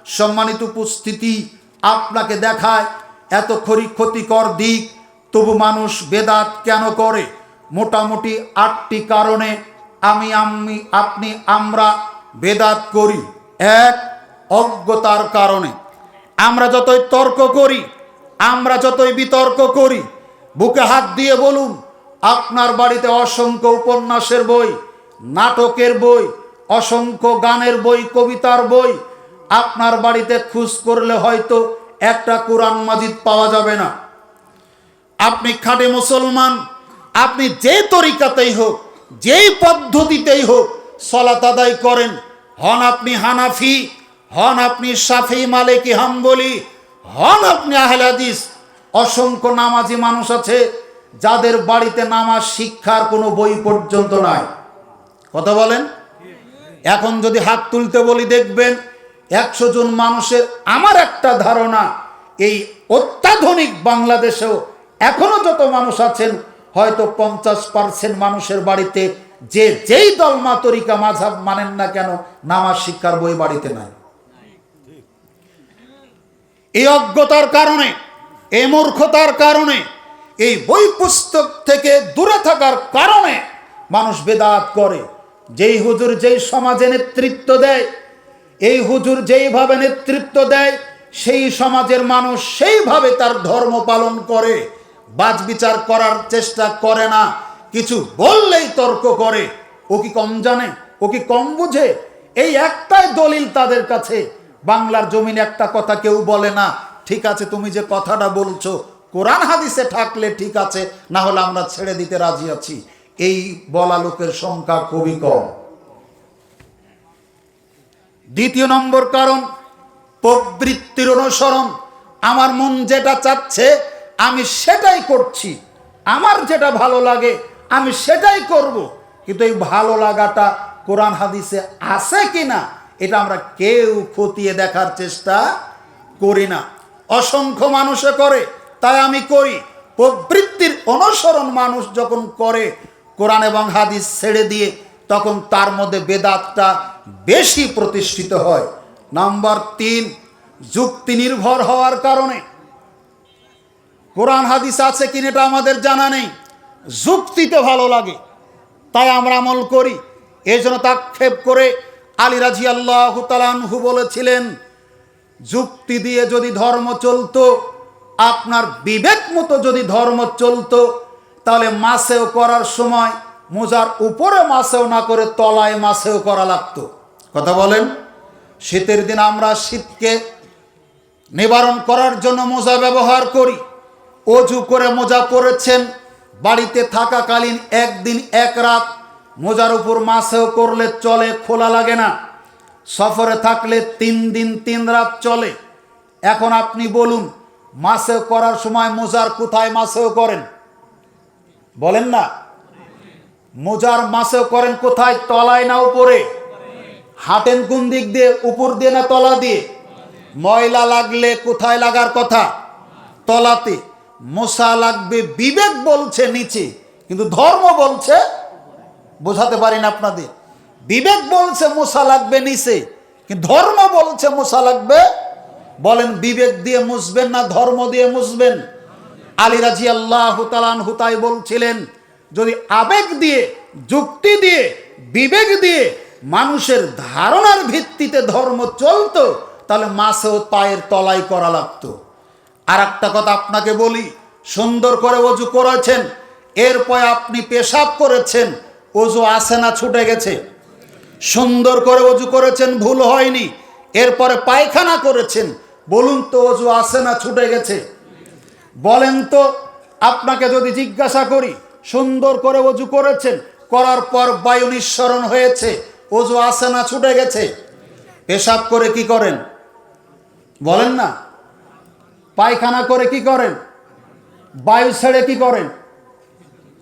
সম্মানিত উপস্থিতি, আপনাকে দেখায় এত ক্ষতিকর দিক, তবু মানুষ বেদাত কেন করে? মোটামুটি 8টি কারণে আমরা বেদাত করি। 1, অজ্ঞতার কারণে। আমরা যতই তর্ক করি, আমরা যতই বিতর্ক করি, বুকে হাত দিয়ে বলুন, আপনার বাড়িতে অসংখ্য উপন্যাসের বই, নাটকের বই, অসংখ্য গানের বই, কবিতার বই, আপনার বাড়িতে খোঁজ করলে হয়তো একটা কোরআন মাজিদ পাওয়া যাবে না। আপনি খাঁটি মুসলমান, আপনি যে তরিকাতেই হোক, যেই পদ্ধতিতেই হোক সালাত আদায় করেন, হন আপনি হানাফি, হন আপনি শাফি, মালিকি, হাম্বলি, হন আপনি আহলে হাদিস, অসংখ্য নামাজি মানুষ আছে যাদের বাড়িতে নামাজ শিক্ষার কোনো বই পর্যন্ত নাই। কথা বলেন? এখন যদি হাত তুলতে বলি, দেখবেন 100 জন মানুষের, আমার একটা ধারণা, এই অত্যাধুনিক বাংলাদেশেও এখনো যত মানুষ আছেন, হয়তো 50% মানুষের বাড়িতে যেই দলমা তরিকা মাযহাব মানেন না কেন, নামাজ শিক্ষার বই বাড়িতে নাই। এই অজ্ঞতার কারণে, এই মূর্খতার কারণে, এই বই পুস্তক থেকে দূরে থাকার কারণে মানুষ বেদাত করে। যেই হুজুর যেই সমাজে নেতৃত্ব দেয়, এই হুজুর যেইভাবে নেতৃত্ব দেয়, সেই সমাজের মানুষ সেইভাবে তার ধর্ম পালন করে, বাজ বিচার করার চেষ্টা করে না। কিছু বললেই তর্ক করে। ও কি কম জানে? ও কি কম বুঝে? এই একটাই দলিল তাদের কাছে। বাংলার জমিনে একটা কথা কেউ বলে না, ঠিক আছে তুমি যে কথাটা বলছো কোরআন হাদিসে থাকলে ঠিক আছে, না হলে আমরা ছেড়ে দিতে রাজি আছি। এই বলা লোকের সংখ্যা খুবই কম। 2 নম্বর কারণ, প্রবৃত্তির অনুসরণ। আমার মন যেটা চাচ্ছে আমি সেটাই করছি, আমার যেটা ভালো লাগে আমি সেটাই করব। কিন্তু এই ভালো লাগাটা কোরআন হাদিসে আছে কিনা এটা আমরা কেউ খতিয়ে দেখার চেষ্টা করি না। অসংখ্য মানুষে করে, তাই আমি করি। প্রবৃত্তির অনুসরণ মানুষ যখন করে, কোরআন এবং হাদিস ছেড়ে দিয়ে, তখন তার মধ্যে বেদাতটা বেশি প্রতিষ্ঠিত হয়। নাম্বার 3, যুক্তি নির্ভর হওয়ার কারণে। কোরআন হাদিস আছে কিনা এটা আমাদের জানা নেই, যুক্তিতে ভালো লাগে তাই আমরা আমল করি। এই জন্য তাক্ষেপ করে আলী রাদিয়াল্লাহু তাআলা আনহু বলেছিলেন, যুক্তি দিয়ে যদি ধর্ম চলতো, আপনার বিবেক মতো যদি ধর্ম চলতো, তাহলে মাসেও করার সময় মোজার উপরে মাসেও না করে তলায় মাসেও করা লাগতো। কথা বলেন? শীতের দিন আমরা শীতকে নিবারণ করার জন্য মোজা ব্যবহার করি। অজু করে মোজা পরেছেন, বাড়িতে থাকাকালীন 1 দিন 1 রাত মোজার উপর মাসেও করলে চলে, খোলা লাগে না। সফরে থাকলে 3 দিন 3 রাত চলে। এখন আপনি বলুন, মাসেও করার সময় মোজার কোথায় মাসেও করেন? বলেন না। মোজার মাসেও করেন কোথায়? তলায় না উপরে? হাঁটেন কোন দিক দিয়ে? উপর দিয়ে না তলা দিয়ে? ময়লা লাগলে কোথায় লাগার কথা? তলাতে। মশা লাগবে বিবেক বলছে নিচে, কিন্তু ধর্ম বলছে, বোঝাতে পারি না আপনাদের, বিবেক বলছে মশা লাগবে নিচে, কিন্তু ধর্ম বলছে মশা লাগবে। বলেন বিবেক দিয়ে মুছবেন না ধর্ম দিয়ে মুছবেন? আলী রাদিয়াল্লাহু তাআলা আনহু তাই বলছিলেন, যদি আবেগ দিয়ে, যুক্তি দিয়ে, বিবেক দিয়ে মানুষের ধারণার ভিত্তিতে ধর্ম চলতো, তাহলে মাসেও পায়ের তলায় করা লাগতো। আর একটা কথা আপনাকে বলি, সুন্দর করে ওযু করেছেন, এরপর আপনি পেশাব করেছেন, ওযু আসে না ছুটে গেছে? সুন্দর করে ওযু করেছেন, ভুল হয়নি, এরপরে পায়খানা করেছেন, বলুন তো ওযু আসে না ছুটে গেছে? বলেন তো, আপনাকে যদি জিজ্ঞাসা করি, সুন্দর করে ওযু করেছেন, করার পর বায়ু নিঃসরণ হয়েছে, ওযু আসে না ছুটে গেছে? পেশাব করে কি করেন? বলেন না। পায়খানা করে কি করেন? বায়ু ছেড়ে কি করেন?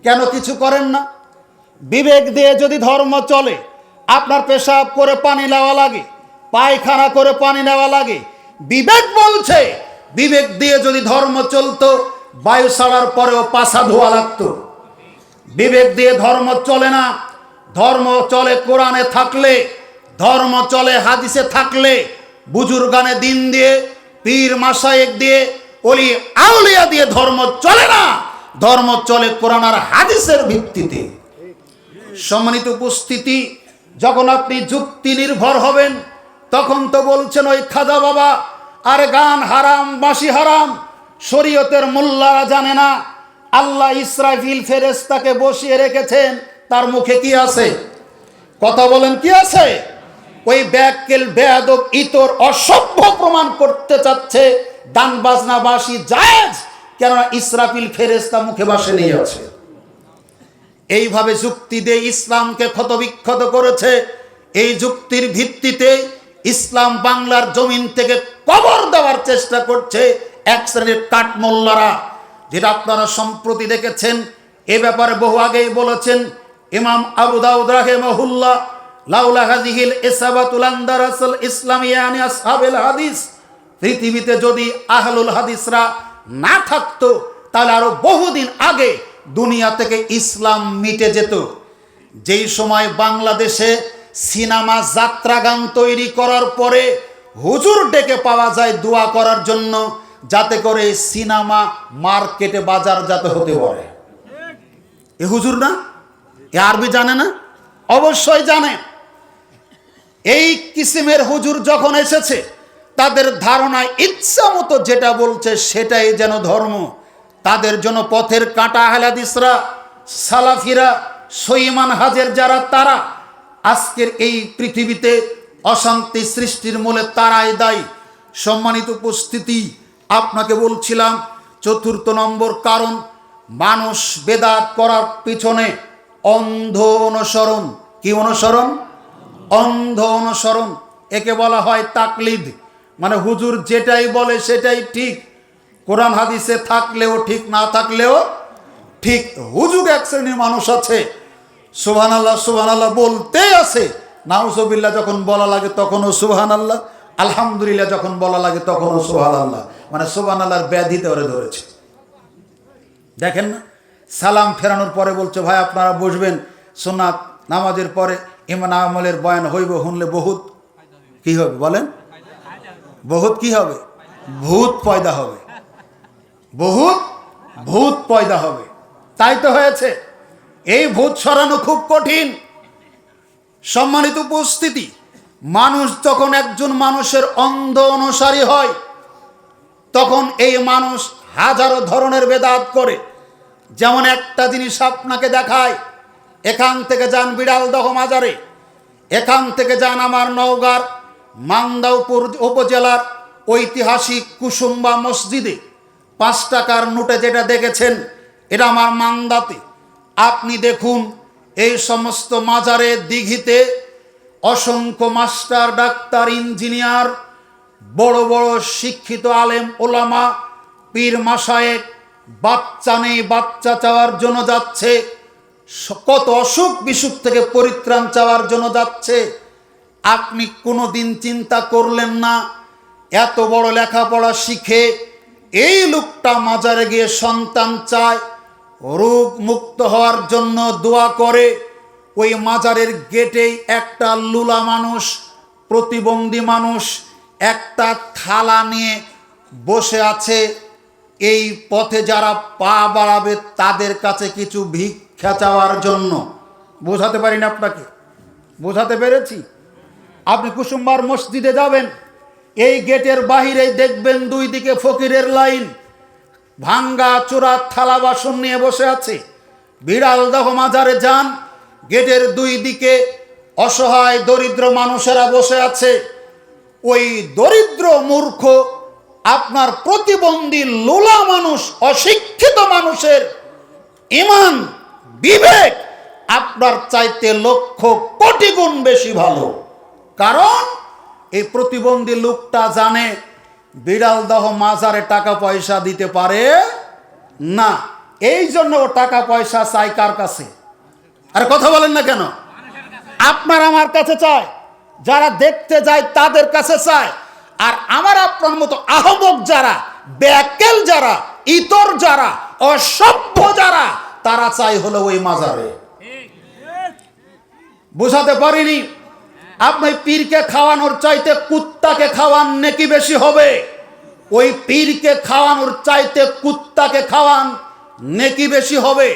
কেন কিছু করেন না? বিবেক দিয়ে যদি ধর্ম চলে, আপনার পেশাব করে পানি নেওয়া লাগে, পায়খানা করে পানি নেওয়া লাগে, বিবেক বলছে, বিবেক দিয়ে যদি ধর্ম চলতো, বায়ু ছাড়ার পরেও পাছা ধোয়া লাগতো। বিবেক দিয়ে ধর্ম চলে না। ধর্ম চলে কোরআনে থাকলে, ধর্ম চলে হাদিসে থাকলে, বুজুর্গানে দিন দিয়ে, পীর মাশায়েখ দিয়ে, ওলি আউলিয়া দিয়ে ধর্ম চলে না। ধর্ম চলে কোরআন আর হাদিসের ভিত্তিতে। সম্মানিত উপস্থিতি, যখন আপনি যুক্তি নির্ভর হবেন তখন তো বলছেন ওই খাজা বাবা আর গান হারাম, বাঁশি হারাম, শরীয়তের মোল্লারা জানে না। আল্লাহ ইসরাফিল ফেরেশতাকে বসিয়ে রেখেছেন, তার মুখে কি আছে? কথা বলেন, কি আছে? ওই ব্যাককেল বেয়াদব ইতর অসভ্য প্রমাণ করতে চাচ্ছে গান বাজনা বাঁশি জায়েজ, কেননা ইসরাফিল ফেরেশতা মুখে বাসে নিয়ে আছে। এইভাবে যুক্তি দিয়ে ইসলামকে ক্ষতবিক্ষত করেছে। এই যুক্তির ভিত্তিতে ইসলাম বাংলার জমিন থেকে কবর দেওয়ার চেষ্টা করছে এক শ্রেণীর কাঠমোল্লারা, যেটা আপনারা সম্প্রতি দেখেছেন। এ ব্যাপারে বহু আগেই বলেছেন ইমাম আবু দাউদ রাহিমাহুল্লাহ, লাউলা হাযিহিল ইসাবাতুল আনদারাসুল ইসলামিয়া আনি আসহাবিল হাদিস, পৃথিবীতে যদি আহলুল হাদিসরা না থাকতো তাহলে আরো বহুদিন আগে দুনিয়া থেকে ইসলাম মিটে যেত। যেই সময় বাংলাদেশে সিনেমা, যাত্রা গান তৈরি করার পরে হুজুর ডেকে পাওয়া যায় দোয়া করার জন্য, যাতে করে সিনেমা মার্কেটে বাজারজাত হতে পারে। এ হুজুর না? এ আরবি জানে না? অবশ্যই জানে। এই কিসিমের হুজুর যখন এসেছে, তাদের ধারণায় ইচ্ছা মতো যেটা বলছে সেটাই যেন ধর্ম। তাদের জন্য পথের কাঁটা আহলে হাদিসরা, সালাফিরা, সঈমান হাজের যারা, তারা আজকের এই পৃথিবীতে অশান্তি সৃষ্টির মূলে তারাই দায়ী। সম্মানিত উপস্থিতি, আপনাকে বলছিলাম চতুর্থ নম্বর কারণ, মানুষ বেদাত করার পিছনে অন্ধ অনুসরণ। কি অনুসরণ? অন্ধ অনুসরণ। একে বলা হয় তাকলিদ, মানে হুজুর যেটাই বলে সেটাই ঠিক, কোরআন হাদিসে থাকলেও ঠিক, না থাকলেও ঠিক। হুজুর এক শ্রেণীর মানুষ আছে সুবহানাল্লাহ সুবহানাল্লাহ বলতেই আছে, নাউজুবিল্লাহ যখন বলা লাগে তখনও সুবহানাল্লাহ, আলহামদুলিল্লাহ যখন বলা লাগে তখনও সুবহানাল্লাহ, মানে সুবহানাল্লাহর ব্যাধিতে ওরে ধরেছে। দেখেন না, সালাম ফেরানোর পরে বলছে ভাই আপনারা বসবেন, সুন্নাত নামাজের পরে ইমান আমলের বয়ান হইব, শুনলে বহুত কি হবে বলেন? বহুত কি হবে? ভূত পয়দা হবে, বহুত ভূত পয়দা হবে। তাই তো হয়েছে। এই ভূত সরানো খুব কঠিন। সম্মানিত উপস্থিতি, মানুষ যখন একজন মানুষের অন্ধ অনুসারী হয়, তখন এই মানুষ হাজারো ধরনের বেদাত করে। যেমন একটা জিনিস আপনাকে দেখায়, এখান থেকে যান বিড়ালদহ মাজারে, এখান থেকে যান আমার নওগাঁর মান্দাউপুর উপজেলার ঐতিহাসিক কুসুম্বা মসজিদে, 5 টাকার নোটে যেটা দেখেছেন এটা আমার মান্দাতে। আপনি দেখুন এই সমস্ত মাজারে, দিঘিতে অসংখ্য মাস্টার, ডাক্তার, ইঞ্জিনিয়ার, বড় বড় শিক্ষিত আলেম ওলামা, পীর মাশায়েখ বাচ্চা নেই, বাচ্চা চাওয়ার জন্য যাচ্ছে, কত অসুখ বিসুখ থেকে পরিত্রাণ চাওয়ার জন্য যাচ্ছে। আপনি কোনোদিন চিন্তা করলেন না এত বড় লেখাপড়া শিখে এই লোকটা মাজারে গিয়ে সন্তান চায়, রোগ মুক্ত হওয়ার জন্য দোয়া করে। ওই মাজারের গেটেই একটা লুলা মানুষ, প্রতিবন্ধী মানুষ, একটা থালা নিয়ে বসে আছে। এই পথে যারা পা বাড়াবে তাদের কাছে কিছু ভিক্ষা চাওয়ার জন্য। বোঝাতে পারি না আপনাকে? বোঝাতে পেরেছি? আপনি কুসুম্বার মসজিদে যাবেন, এই গেটের বাহিরেই দেখবেন 2 দিকে ফকিরের লাইন, ভাঙ্গা চোরা থালা বাসন নিয়ে বসে আছে। বিড়ালদহ মাজারে যান, গেটের 2 দিকে অসহায় দরিদ্র মানুষেরা বসে আছে। ওই দরিদ্র মূর্খ আপনার প্রতিবন্ধী লোলা মানুষ, অশিক্ষিত মানুষের ঈমান বিবেক আপনার চাইতে লক্ষ কোটি গুণ বেশি ভালো। কারণ এই প্রতিবন্ধী লোকটা জানে বিড়ালদহ মাজারে টাকা পয়সা দিতে পারে না, এই জন্য ও টাকা পয়সা চাই কার কাছে? আরে কথা বলেন না কেন? আপনার আমার কাছে চায়, যারা দেখতে যায় তাদের কাছে চায়। আর আমার আপনার মতো আহমক যারা, ব্যাকেল যারা, ইতর যারা, অসভ্য যারা, তারা চাই হলো ওই মাজারে। বুঝাতে পারিনি? আপনি পীরকে খাওয়ানোর চাইতে কুত্তাকে খাওয়ান নেকি বেশি হবে। ওই পীরকে খাওয়ানোর চাইতে কুত্তাকে খাওয়ান নেকি বেশি হবে।